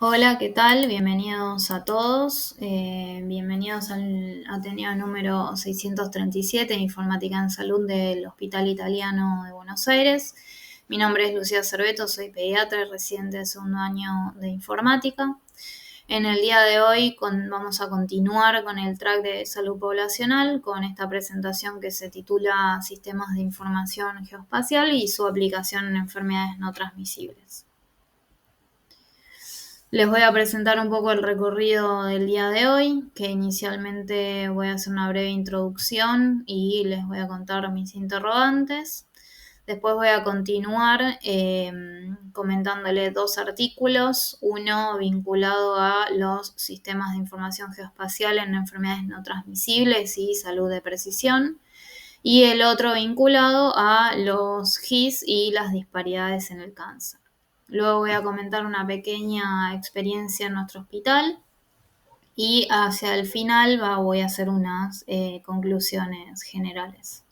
Hola, ¿qué tal? Bienvenidos a todos. Bienvenidos al Ateneo número 637 de Informática en Salud del Hospital Italiano de Buenos Aires. Mi nombre es Lucía Cerveto, soy pediatra y residente de segundo año de informática. En el día de hoy vamos a continuar con el track de salud poblacional con esta presentación que se titula Sistemas de Información Geoespacial y su aplicación en enfermedades no transmisibles. Les voy a presentar un poco el recorrido del día de hoy, que inicialmente voy a hacer una breve introducción y les voy a contar mis interrogantes. Después voy a continuar comentándole dos artículos, uno vinculado a los sistemas de información geoespacial en enfermedades no transmisibles y salud de precisión, y el otro vinculado a los GIS y las disparidades en el cáncer. Luego voy a comentar una pequeña experiencia en nuestro hospital y hacia el final voy a hacer unas conclusiones generales.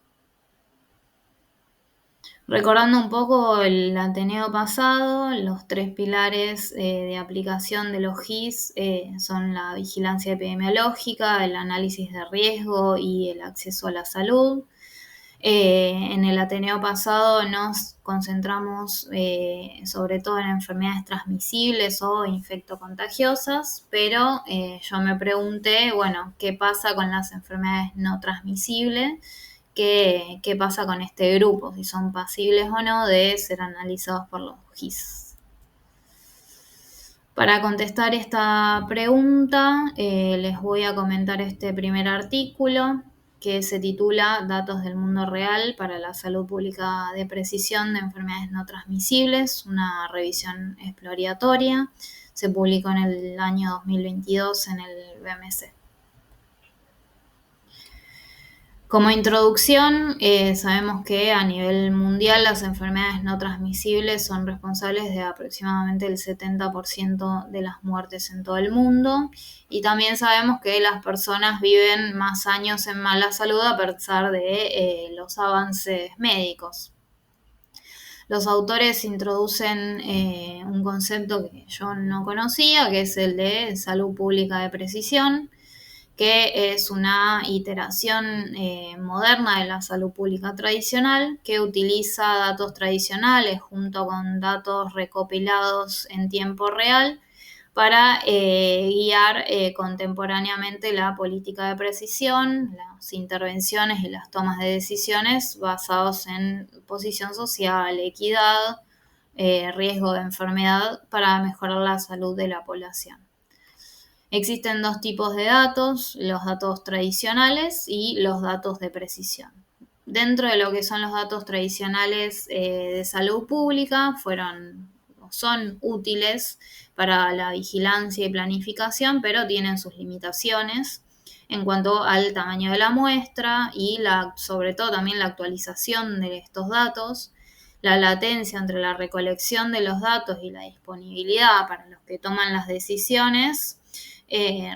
Recordando un poco el Ateneo pasado, los tres pilares de aplicación de los GIS son la vigilancia epidemiológica, el análisis de riesgo y el acceso a la salud. En el Ateneo pasado nos concentramos sobre todo en enfermedades transmisibles o infectocontagiosas, pero yo me pregunté, bueno, ¿qué pasa con las enfermedades no transmisibles? ¿Qué pasa con este grupo? Si son pasibles o no de ser analizados por los GIS. Para contestar esta pregunta, les voy a comentar este primer artículo que se titula Datos del mundo real para la salud pública de precisión de enfermedades no transmisibles, una revisión exploratoria. Se publicó en el año 2022 en el BMC. Como introducción, sabemos que a nivel mundial las enfermedades no transmisibles son responsables de aproximadamente el 70% de las muertes en todo el mundo, y también sabemos que las personas viven más años en mala salud a pesar de los avances médicos. Los autores introducen un concepto que yo no conocía, que es el de salud pública de precisión, que es una iteración moderna de la salud pública tradicional, que utiliza datos tradicionales junto con datos recopilados en tiempo real para guiar contemporáneamente la política de precisión, las intervenciones y las tomas de decisiones basados en posición social, equidad, riesgo de enfermedad para mejorar la salud de la población. Existen dos tipos de datos, los datos tradicionales y los datos de precisión. Dentro de lo que son los datos tradicionales de salud pública, son útiles para la vigilancia y planificación, pero tienen sus limitaciones en cuanto al tamaño de la muestra y sobre todo también la actualización de estos datos, la latencia entre la recolección de los datos y la disponibilidad para los que toman las decisiones.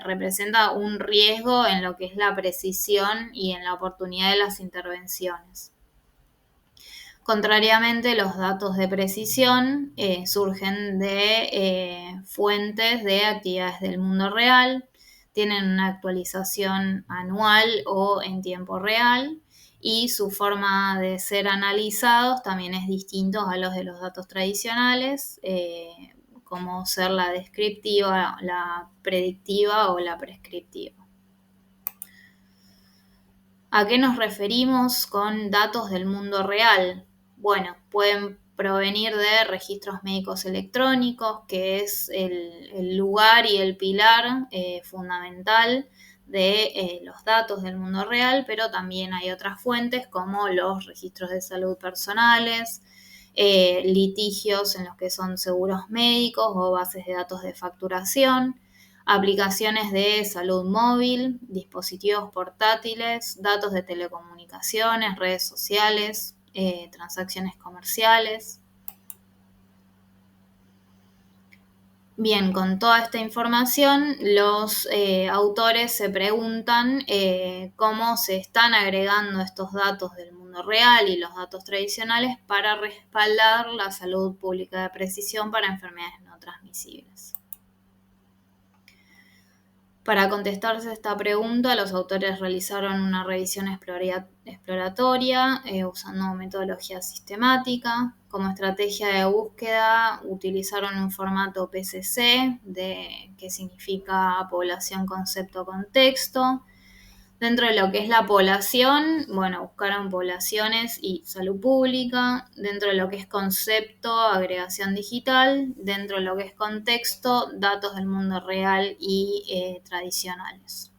Representa un riesgo en lo que es la precisión y en la oportunidad de las intervenciones. Contrariamente, los datos de precisión surgen de fuentes de actividades del mundo real, tienen una actualización anual o en tiempo real, y su forma de ser analizados también es distinto a los de los datos tradicionales, como ser la descriptiva, la predictiva o la prescriptiva. ¿A qué nos referimos con datos del mundo real? Bueno, pueden provenir de registros médicos electrónicos, que es el lugar y el pilar fundamental de los datos del mundo real, pero también hay otras fuentes como los registros de salud personales, litigios en los que son seguros médicos o bases de datos de facturación, aplicaciones de salud móvil, dispositivos portátiles, datos de telecomunicaciones, redes sociales, transacciones comerciales. Bien, con toda esta información, los autores se preguntan cómo se están agregando estos datos del mundo real y los datos tradicionales para respaldar la salud pública de precisión para enfermedades no transmisibles. Para contestarse esta pregunta, los autores realizaron una revisión exploratoria usando metodología sistemática. Como estrategia de búsqueda utilizaron un formato PCC, que significa población, concepto, contexto. Dentro de lo que es la población, buscaron poblaciones y salud pública. Dentro de lo que es concepto, agregación digital. Dentro de lo que es contexto, datos del mundo real y tradicionales.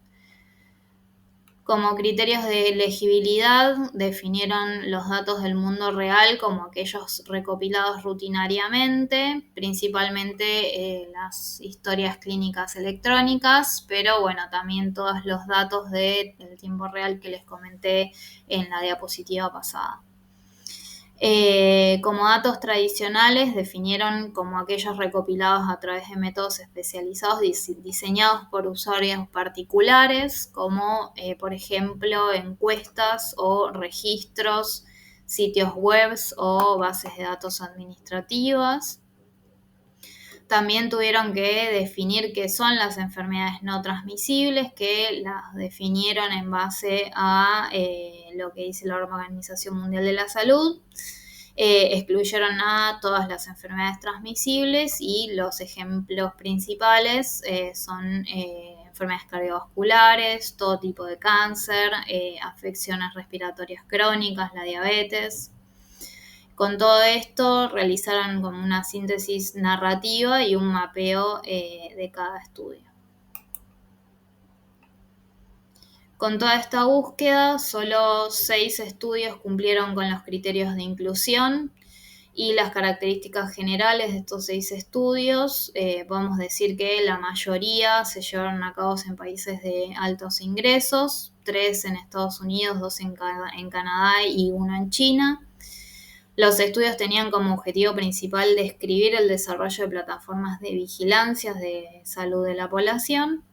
Como criterios de elegibilidad, definieron los datos del mundo real como aquellos recopilados rutinariamente, principalmente las historias clínicas electrónicas, pero también todos los datos del tiempo real que les comenté en la diapositiva pasada. Como datos tradicionales definieron como aquellos recopilados a través de métodos especializados diseñados por usuarios particulares, como por ejemplo encuestas o registros, sitios web o bases de datos administrativas. También tuvieron que definir qué son las enfermedades no transmisibles, que las definieron en base a lo que dice la Organización Mundial de la Salud. Excluyeron a todas las enfermedades transmisibles y los ejemplos principales son enfermedades cardiovasculares, todo tipo de cáncer, afecciones respiratorias crónicas, la diabetes. Con todo esto realizaron como una síntesis narrativa y un mapeo de cada estudio. Con toda esta búsqueda, solo 6 estudios cumplieron con los criterios de inclusión y las características generales de estos 6 estudios. Podemos decir que la mayoría se llevaron a cabo en países de altos ingresos, 3 en Estados Unidos, 2 en Canadá y 1 en China. Los estudios tenían como objetivo principal describir el desarrollo de plataformas de vigilancia de salud de la población.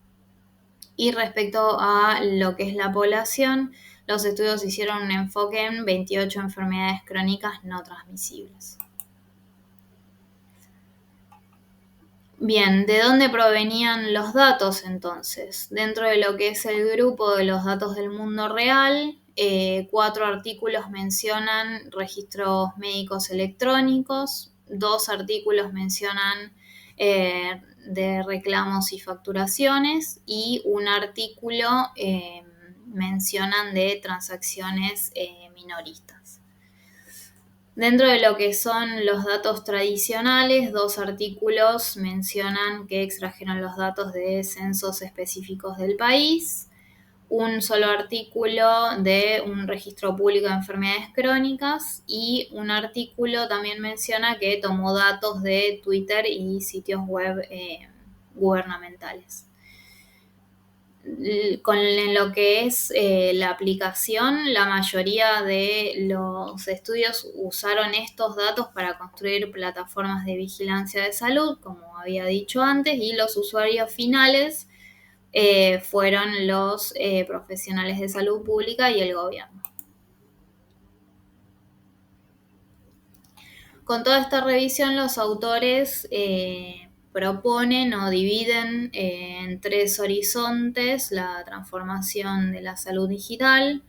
Y respecto a lo que es la población, los estudios hicieron un enfoque en 28 enfermedades crónicas no transmisibles. Bien, ¿de dónde provenían los datos entonces? Dentro de lo que es el grupo de los datos del mundo real, 4 artículos mencionan registros médicos electrónicos, 2 artículos mencionan de reclamos y facturaciones y un artículo mencionan de transacciones minoristas. Dentro de lo que son los datos tradicionales, 2 artículos mencionan que extrajeron los datos de censos específicos del país. Un solo artículo de un registro público de enfermedades crónicas y un artículo también menciona que tomó datos de Twitter y sitios web gubernamentales. Con lo que es la aplicación, la mayoría de los estudios usaron estos datos para construir plataformas de vigilancia de salud, como había dicho antes, y los usuarios finales fueron los profesionales de salud pública y el gobierno. Con toda esta revisión, los autores proponen o dividen en 3 horizontes la transformación de la salud digital.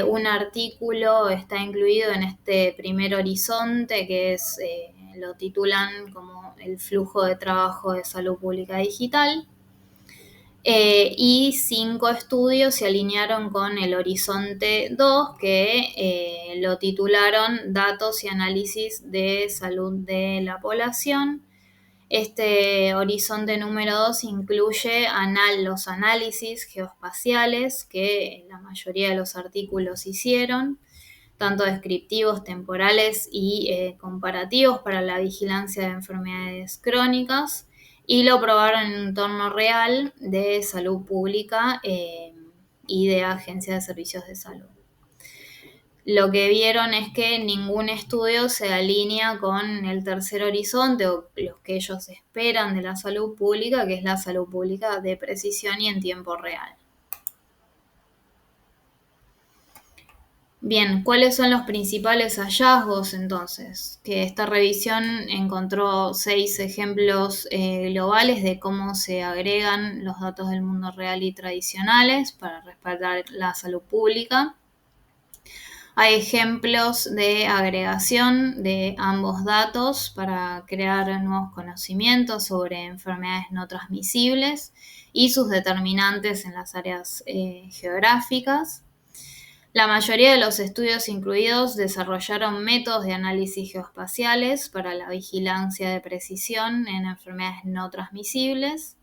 Un artículo está incluido en este primer horizonte que es, lo titulan como el flujo de trabajo de salud pública digital. Y 5 estudios se alinearon con el horizonte 2 que lo titularon Datos y análisis de salud de la población. Este horizonte número 2 incluye los análisis geoespaciales que la mayoría de los artículos hicieron, tanto descriptivos, temporales y comparativos para la vigilancia de enfermedades crónicas, y lo probaron en un entorno real de salud pública y de agencias de servicios de salud. Lo que vieron es que ningún estudio se alinea con el tercer horizonte o los que ellos esperan de la salud pública, que es la salud pública de precisión y en tiempo real. Bien, ¿cuáles son los principales hallazgos entonces? Que esta revisión encontró 6 ejemplos globales de cómo se agregan los datos del mundo real y tradicionales para respaldar la salud pública. Hay ejemplos de agregación de ambos datos para crear nuevos conocimientos sobre enfermedades no transmisibles y sus determinantes en las áreas geográficas. La mayoría de los estudios incluidos desarrollaron métodos de análisis geoespaciales para la vigilancia de precisión en enfermedades no transmisibles.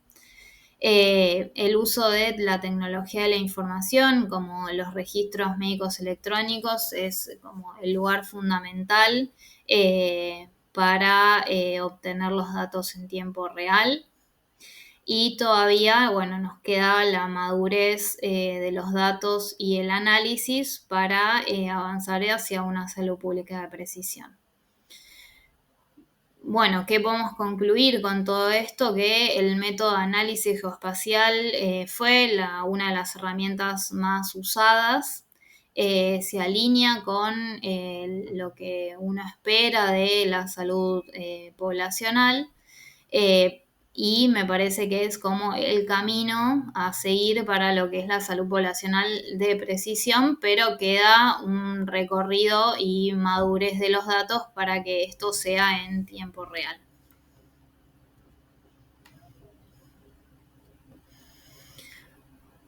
El uso de la tecnología de la información, como los registros médicos electrónicos, es como el lugar fundamental para obtener los datos en tiempo real. Y todavía, bueno, nos queda la madurez de los datos y el análisis para avanzar hacia una salud pública de precisión. Bueno, ¿qué podemos concluir con todo esto? Que el método de análisis geoespacial fue una de las herramientas más usadas. Se alinea con lo que uno espera de la salud poblacional. Y me parece que es como el camino a seguir para lo que es la salud poblacional de precisión, pero queda un recorrido y madurez de los datos para que esto sea en tiempo real.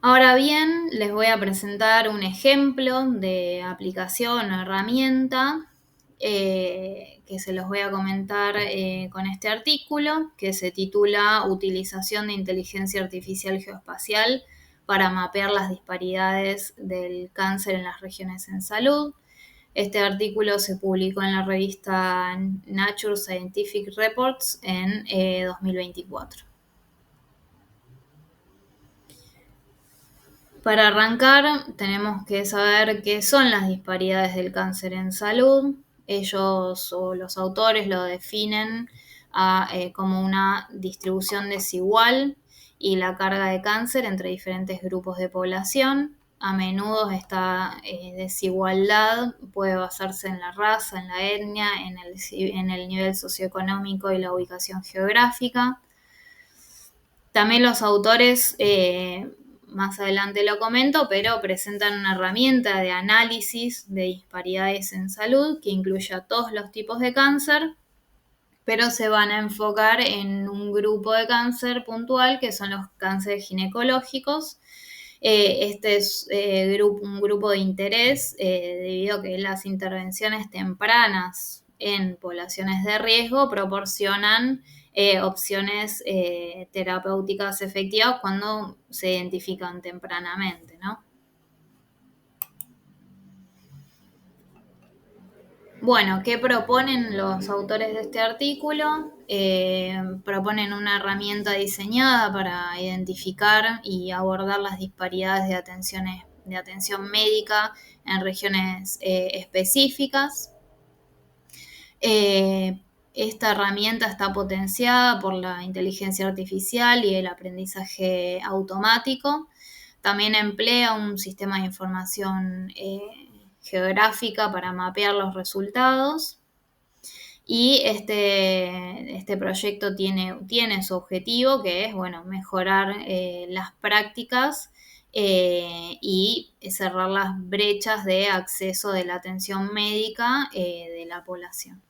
Ahora bien, les voy a presentar un ejemplo de aplicación o herramienta que se los voy a comentar con este artículo, que se titula Utilización de inteligencia artificial geoespacial para mapear las disparidades del cáncer en las regiones en salud. Este artículo se publicó en la revista Nature Scientific Reports en 2024. Para arrancar, tenemos que saber qué son las disparidades del cáncer en salud. Ellos o los autores lo definen como una distribución desigual y la carga de cáncer entre diferentes grupos de población. A menudo esta desigualdad puede basarse en la raza, en la etnia, en el nivel socioeconómico y la ubicación geográfica. También los autores, más adelante lo comento, pero presentan una herramienta de análisis de disparidades en salud que incluye a todos los tipos de cáncer, pero se van a enfocar en un grupo de cáncer puntual que son los cánceres ginecológicos. Este es un grupo de interés debido a que las intervenciones tempranas en poblaciones de riesgo proporcionan opciones terapéuticas efectivas cuando se identifican tempranamente, ¿no? Bueno, ¿qué proponen los autores de este artículo? Proponen una herramienta diseñada para identificar y abordar las disparidades de atención médica en regiones específicas. Esta herramienta está potenciada por la inteligencia artificial y el aprendizaje automático. También emplea un sistema de información geográfica para mapear los resultados. Y este proyecto tiene su objetivo, que es mejorar las prácticas y cerrar las brechas de acceso de la atención médica de la población.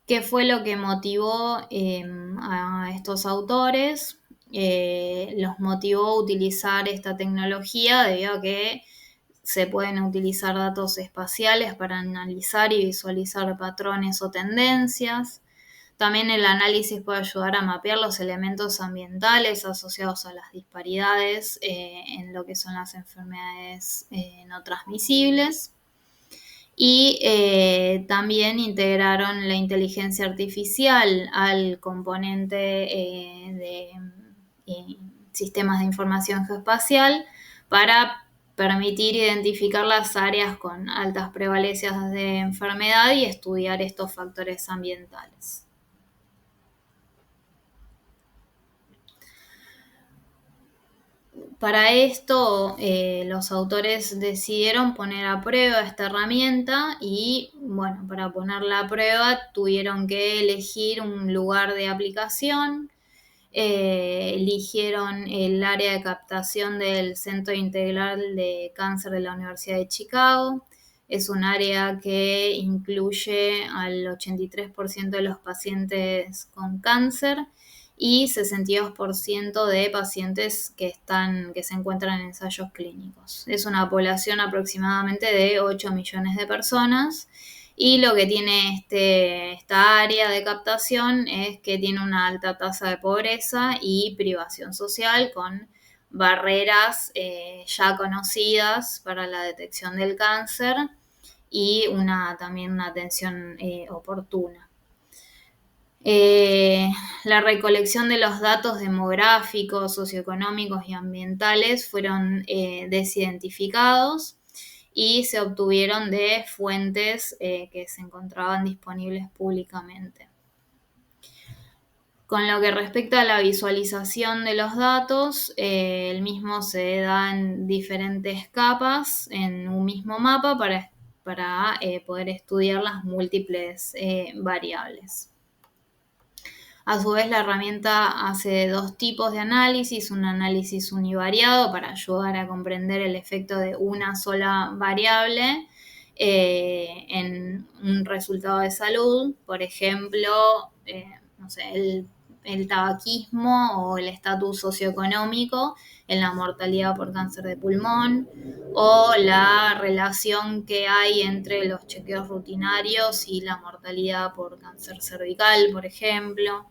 ¿Qué fue lo que motivó a estos autores? Los motivó a utilizar esta tecnología debido a que se pueden utilizar datos espaciales para analizar y visualizar patrones o tendencias. También el análisis puede ayudar a mapear los elementos ambientales asociados a las disparidades en lo que son las enfermedades no transmisibles. Y también integraron la inteligencia artificial al componente de sistemas de información geoespacial para permitir identificar las áreas con altas prevalencias de enfermedad y estudiar estos factores ambientales. Para esto, los autores decidieron poner a prueba esta herramienta y, bueno, para ponerla a prueba tuvieron que elegir un lugar de aplicación. Eligieron el área de captación del Centro Integral de Cáncer de la Universidad de Chicago. Es un área que incluye al 83% de los pacientes con cáncer y 62% de pacientes que se encuentran en ensayos clínicos. Es una población aproximadamente de 8 millones de personas. Y lo que tiene esta área de captación es que tiene una alta tasa de pobreza y privación social con barreras ya conocidas para la detección del cáncer y también una atención oportuna. La recolección de los datos demográficos, socioeconómicos y ambientales fueron desidentificados y se obtuvieron de fuentes que se encontraban disponibles públicamente. Con lo que respecta a la visualización de los datos, el mismo se da en diferentes capas en un mismo mapa para poder estudiar las múltiples variables. A su vez, la herramienta hace dos tipos de análisis, un análisis univariado para ayudar a comprender el efecto de una sola variable en un resultado de salud, por ejemplo, no sé, el tabaquismo o el estatus socioeconómico en la mortalidad por cáncer de pulmón o la relación que hay entre los chequeos rutinarios y la mortalidad por cáncer cervical, por ejemplo.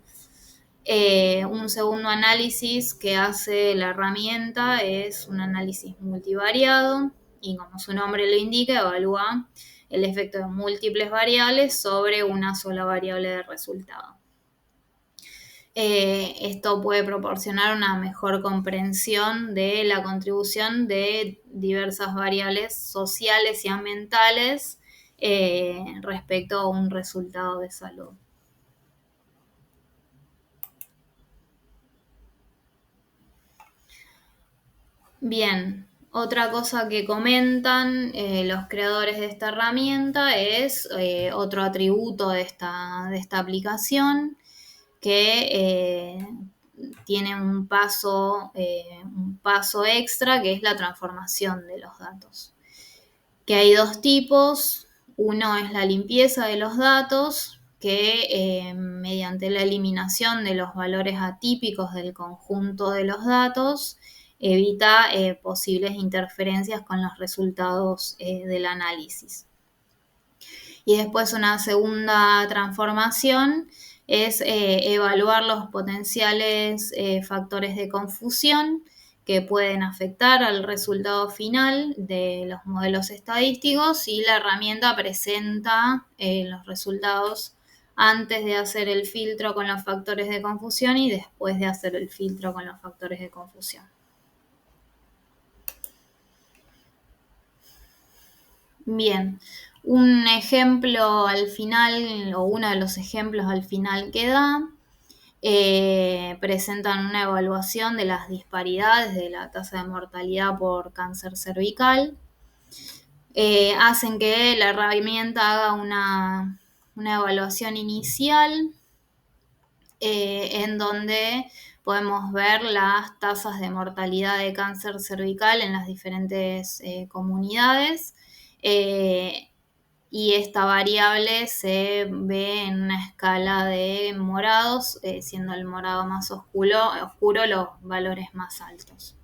Un segundo análisis que hace la herramienta es un análisis multivariado y, como su nombre lo indica, evalúa el efecto de múltiples variables sobre una sola variable de resultado. Esto puede proporcionar una mejor comprensión de la contribución de diversas variables sociales y ambientales respecto a un resultado de salud. Bien, otra cosa que comentan los creadores de esta herramienta es otro atributo de esta aplicación que tiene un paso extra, que es la transformación de los datos. Que hay dos tipos. Uno es la limpieza de los datos, que mediante la eliminación de los valores atípicos del conjunto de los datos evita posibles interferencias con los resultados del análisis. Y después una segunda transformación es evaluar los potenciales factores de confusión que pueden afectar al resultado final de los modelos estadísticos, y la herramienta presenta los resultados antes de hacer el filtro con los factores de confusión y después de hacer el filtro con los factores de confusión. Bien, un ejemplo al final, o uno de los ejemplos al final que da, presentan una evaluación de las disparidades de la tasa de mortalidad por cáncer cervical. Hacen que la herramienta haga una evaluación inicial en donde podemos ver las tasas de mortalidad de cáncer cervical en las diferentes comunidades. Y esta variable se ve en una escala de morados, siendo el morado más oscuro los valores más altos.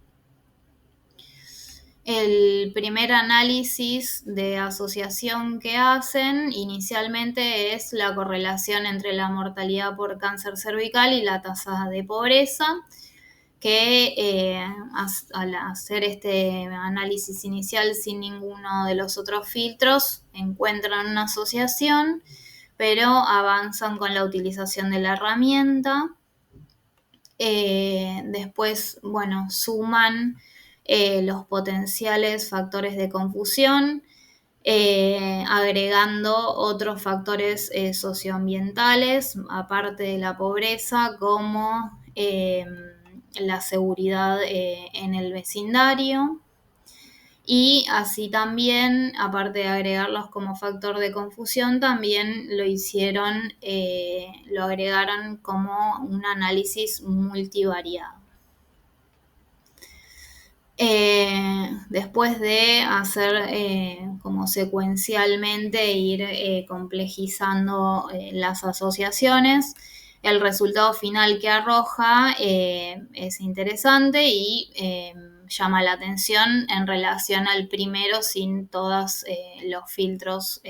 El primer análisis de asociación que hacen inicialmente es la correlación entre la mortalidad por cáncer cervical y la tasa de pobreza, que al hacer este análisis inicial sin ninguno de los otros filtros encuentran una asociación, pero avanzan con la utilización de la herramienta. Después, bueno, suman los potenciales factores de confusión, agregando otros factores socioambientales, aparte de la pobreza, como la seguridad en el vecindario. Y así también, aparte de agregarlos como factor de confusión, también lo agregaron como un análisis multivariado. Después de hacer como secuencialmente ir complejizando las asociaciones, el resultado final que arroja es interesante y llama la atención en relación al primero sin todos los filtros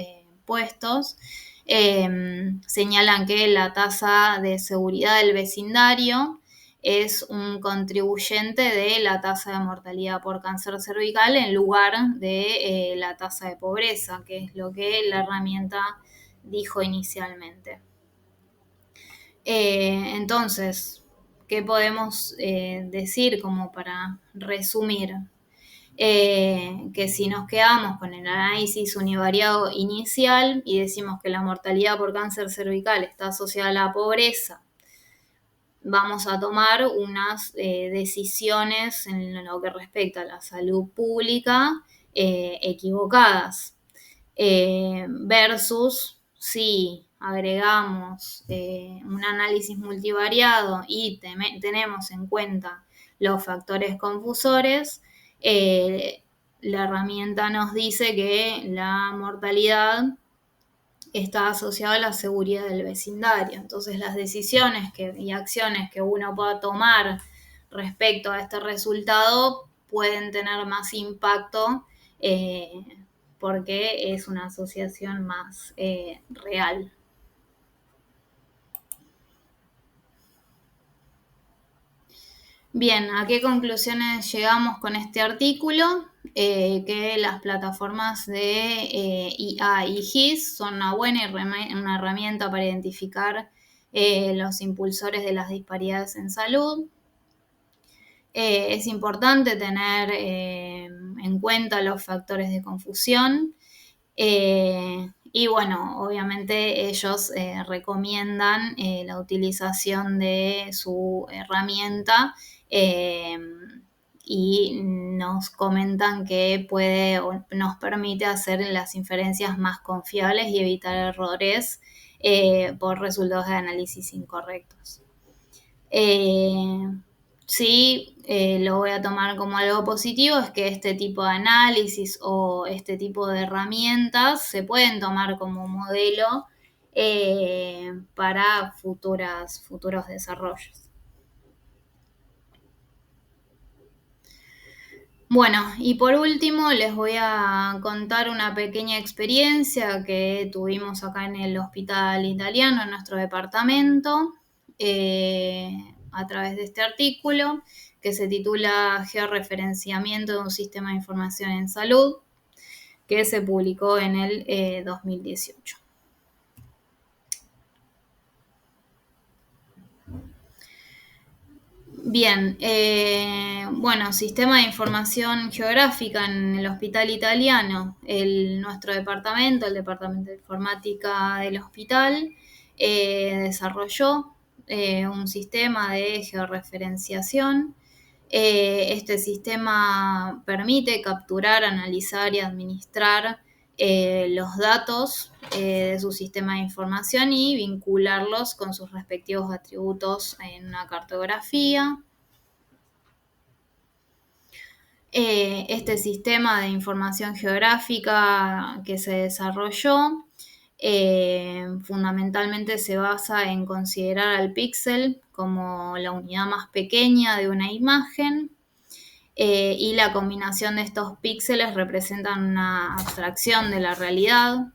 puestos. Señalan que la tasa de seguridad del vecindario es un contribuyente de la tasa de mortalidad por cáncer cervical en lugar de la tasa de pobreza, que es lo que la herramienta dijo inicialmente. Entonces, ¿qué podemos decir como para resumir? Que si nos quedamos con el análisis univariado inicial y decimos que la mortalidad por cáncer cervical está asociada a la pobreza, vamos a tomar unas decisiones en lo que respecta a la salud pública equivocadas, versus si agregamos un análisis multivariado y tenemos en cuenta los factores confusores, la herramienta nos dice que la mortalidad está asociado a la seguridad del vecindario. Entonces, las decisiones y acciones que uno pueda tomar respecto a este resultado pueden tener más impacto porque es una asociación más real. Bien, ¿a qué conclusiones llegamos con este artículo? Que las plataformas de IA y GIS son una buena una herramienta para identificar los impulsores de las disparidades en salud. Es importante tener en cuenta los factores de confusión. Y bueno, obviamente ellos recomiendan la utilización de su herramienta y nos comentan que nos permite hacer las inferencias más confiables y evitar errores por resultados de análisis incorrectos. Sí, lo voy a tomar como algo positivo, es que este tipo de análisis o este tipo de herramientas se pueden tomar como modelo para futuros desarrollos. Bueno, y por último les voy a contar una pequeña experiencia que tuvimos acá en el Hospital Italiano, en nuestro departamento, a través de este artículo que se titula Georreferenciamiento de un sistema de información en salud, que se publicó en el 2018. Bien, bueno, sistema de información geográfica en el Hospital Italiano. Nuestro departamento, el Departamento de Informática del hospital, desarrolló un sistema de georreferenciación. Este sistema permite capturar, analizar y administrar los datos de su sistema de información y vincularlos con sus respectivos atributos en una cartografía. Este sistema de información geográfica que se desarrolló fundamentalmente se basa en considerar al píxel como la unidad más pequeña de una imagen y la combinación de estos píxeles representan una abstracción de la realidad.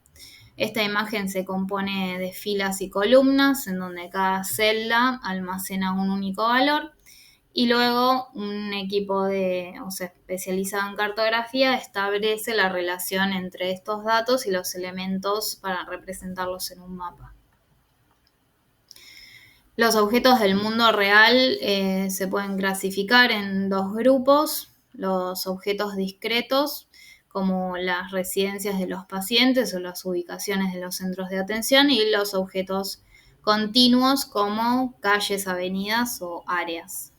Esta imagen se compone de filas y columnas en donde cada celda almacena un único valor y luego un equipo especializado en cartografía establece la relación entre estos datos y los elementos para representarlos en un mapa. Los objetos del mundo real se pueden clasificar en dos grupos: los objetos discretos, como las residencias de los pacientes o las ubicaciones de los centros de atención, y los objetos continuos, como calles, avenidas o áreas.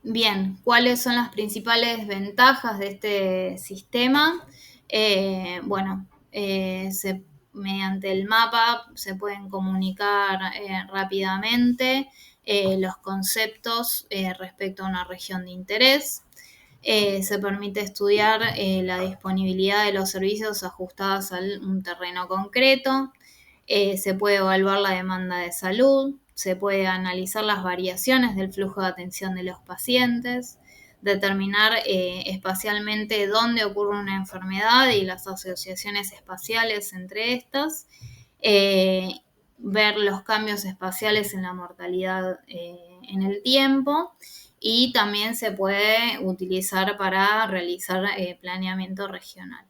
Bien, ¿cuáles son las principales ventajas de este sistema? Mediante el mapa se pueden comunicar rápidamente los conceptos respecto a una región de interés. Se permite estudiar la disponibilidad de los servicios ajustados a un terreno concreto. Se puede evaluar la demanda de salud, se puede analizar las variaciones del flujo de atención de los pacientes, determinar espacialmente dónde ocurre una enfermedad y las asociaciones espaciales entre estas, eh, ver los cambios espaciales en la mortalidad en el tiempo, y también se puede utilizar para realizar planeamiento regional.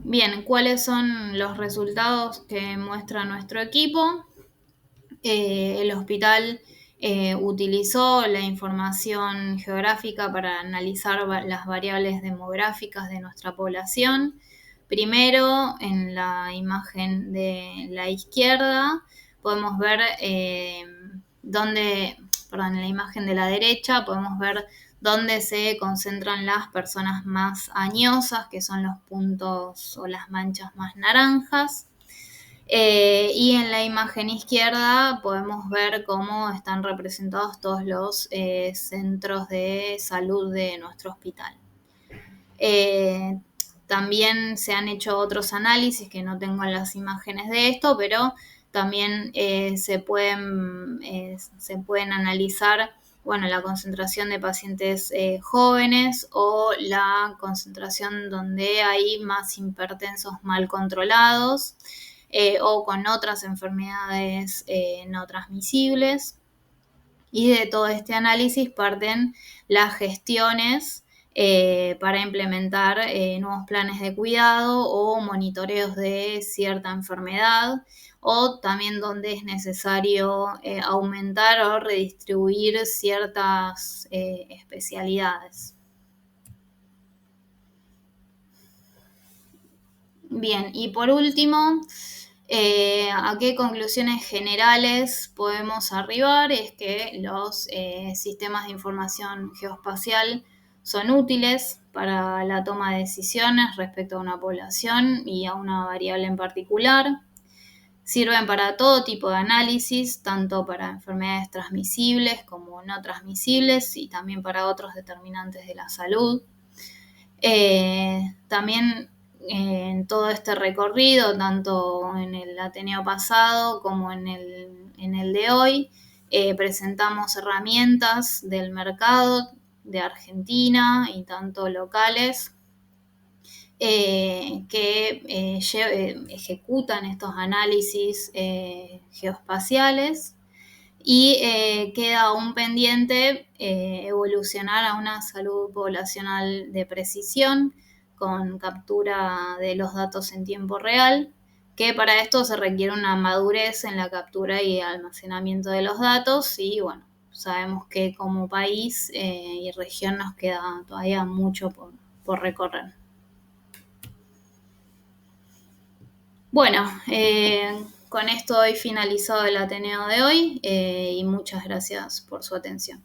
Bien, ¿cuáles son los resultados que muestra nuestro equipo? El hospital utilizó la información geográfica para analizar las variables demográficas de nuestra población. Primero, en la imagen de la izquierda, podemos ver en la imagen de la derecha, podemos ver dónde se concentran las personas más añosas, que son los puntos o las manchas más naranjas. Y en la imagen izquierda podemos ver cómo están representados todos los centros de salud de nuestro hospital. También se han hecho otros análisis que no tengo las imágenes de esto, pero también se pueden analizar la concentración de pacientes jóvenes o la concentración donde hay más hipertensos mal controlados o con otras enfermedades no transmisibles. Y de todo este análisis parten las gestiones para implementar nuevos planes de cuidado o monitoreos de cierta enfermedad, o también donde es necesario aumentar o redistribuir ciertas especialidades. Bien, y por último, ¿a qué conclusiones generales podemos arribar? Es que los sistemas de información geoespacial son útiles para la toma de decisiones respecto a una población y a una variable en particular. Sirven para todo tipo de análisis, tanto para enfermedades transmisibles como no transmisibles y también para otros determinantes de la salud. También en todo este recorrido, tanto en el Ateneo pasado como en el de hoy, presentamos herramientas del mercado de Argentina y tanto locales que ejecutan estos análisis geoespaciales. Y queda aún pendiente evolucionar a una salud poblacional de precisión con captura de los datos en tiempo real, que para esto se requiere una madurez en la captura y almacenamiento de los datos, y bueno, sabemos que como país y región nos queda todavía mucho por recorrer. Bueno, con esto doy finalizado el Ateneo de hoy y muchas gracias por su atención.